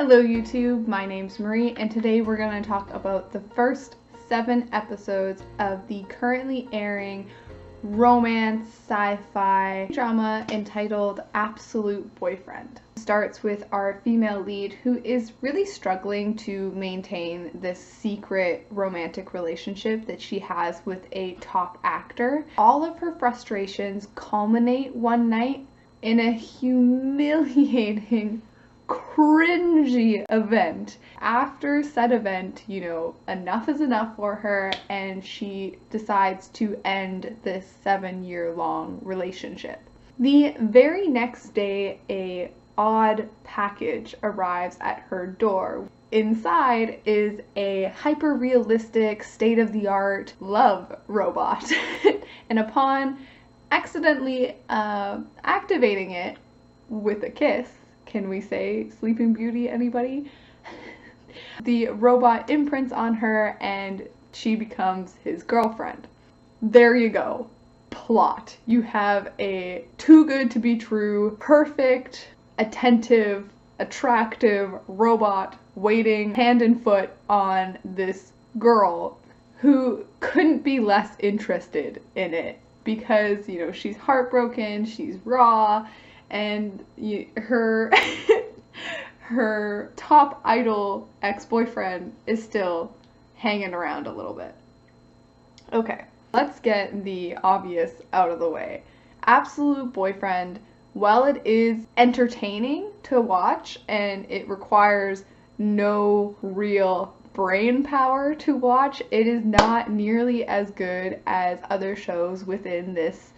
Hello YouTube, my name's Marie, and today we're going to talk about the first 7 episodes of the currently airing romance sci-fi drama entitled Absolute Boyfriend. It starts with our female lead who is really struggling to maintain this secret romantic relationship that she has with a top actor. All of her frustrations culminate one night in a humiliating, cringy event. After said event, enough is enough for her and she decides to end this 7-year-long relationship. The very next day, a odd package arrives at her door. Inside is a hyper-realistic, state-of-the-art love robot. And upon accidentally activating it with a kiss, can we say Sleeping Beauty, anybody? The robot imprints on her and she becomes his girlfriend. There you go. Plot. You have a too good to be true, perfect, attentive, attractive robot waiting hand and foot on this girl who couldn't be less interested in it because, she's heartbroken, she's raw, and her her top idol ex-boyfriend is still hanging around a little bit. Okay, let's get the obvious out of the way. Absolute Boyfriend, while it is entertaining to watch and it requires no real brain power to watch, it is not nearly as good as other shows within this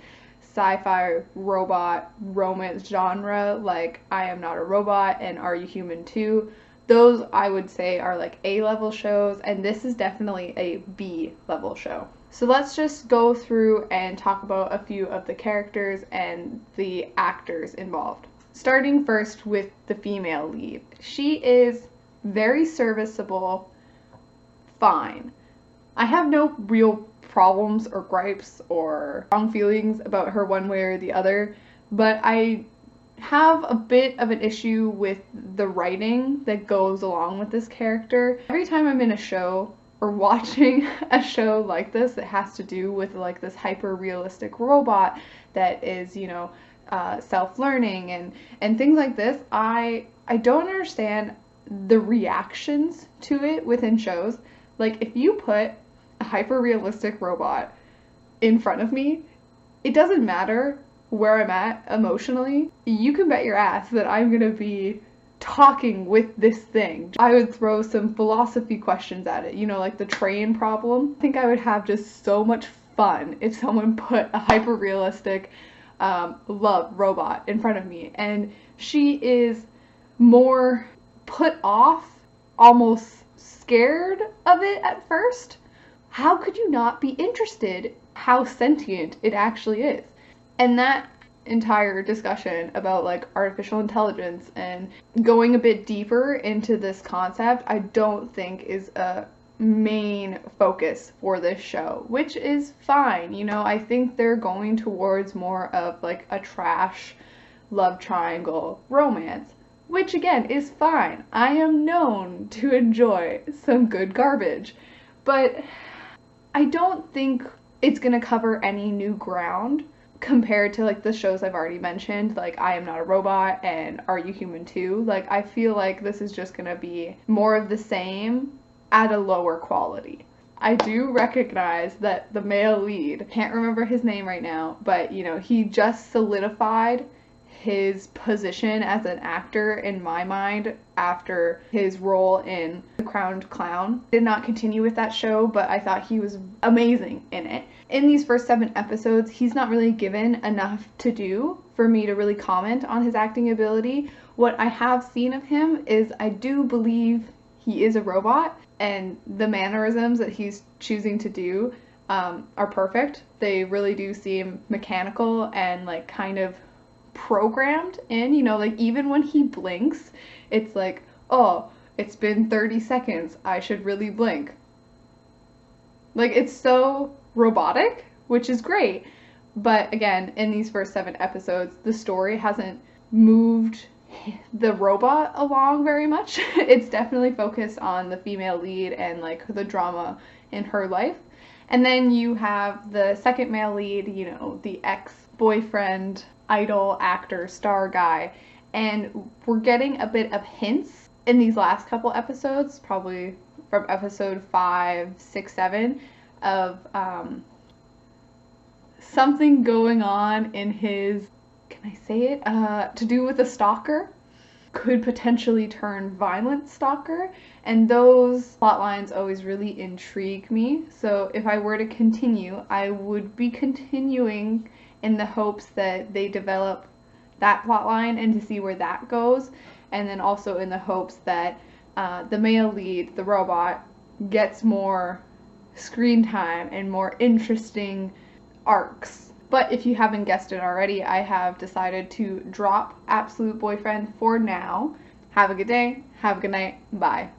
sci-fi robot romance genre like I Am Not a Robot and Are You Human Too. Those I would say are like A-level shows, and this is definitely a B-level show. So let's just go through and talk about a few of the characters and the actors involved. Starting first with the female lead. She is very serviceable, fine. I have no real problems or gripes or strong feelings about her one way or the other, but I have a bit of an issue with the writing that goes along with this character. Every time I'm in a show or watching a show like this that has to do with like this hyper-realistic robot that is, self-learning and things like this, I don't understand the reactions to it within shows. Like, if you put a hyper-realistic robot in front of me, it doesn't matter where I'm at emotionally. You can bet your ass that I'm gonna be talking with this thing. I would throw some philosophy questions at it, like the train problem. I think I would have just so much fun if someone put a hyper-realistic love robot in front of me. And she is more put off, almost scared of it at first. How could you not be interested how sentient it actually is? And that entire discussion about like artificial intelligence and going a bit deeper into this concept, I don't think is a main focus for this show, which is fine. I think they're going towards more of like a trash love triangle romance, which again is fine. I am known to enjoy some good garbage, but I don't think it's gonna cover any new ground compared to like the shows I've already mentioned, like I Am Not a Robot and Are You Human Too. Like, I feel like this is just gonna be more of the same at a lower quality. I do recognize that the male lead, can't remember his name right now, but he just solidified his position as an actor in my mind after his role in The Crowned Clown. Did not continue with that show, but I thought he was amazing in it. In these first 7 episodes, he's not really given enough to do for me to really comment on his acting ability. What I have seen of him is I do believe he is a robot, and the mannerisms that he's choosing to do are perfect. They really do seem mechanical and like kind of programmed in, like even when he blinks, it's like, oh, it's been 30 seconds, I should really blink. Like, it's so robotic, which is great, but again, in these first 7 episodes, the story hasn't moved the robot along very much. It's definitely focused on the female lead and like the drama in her life. And then you have the second male lead, you know, the ex-boyfriend, idol, actor, star guy. And we're getting a bit of hints in these last couple episodes, probably from episode 5, 6, 7, of something going on in his, can I say it? To do with a stalker. Could potentially turn violent stalker, and those plot lines always really intrigue me. So if I were to continue, I would be continuing in the hopes that they develop that plot line and to see where that goes, and then also in the hopes that the male lead, the robot, gets more screen time and more interesting arcs. But if you haven't guessed it already, I have decided to drop Absolute Boyfriend for now. Have a good day. Have a good night. Bye.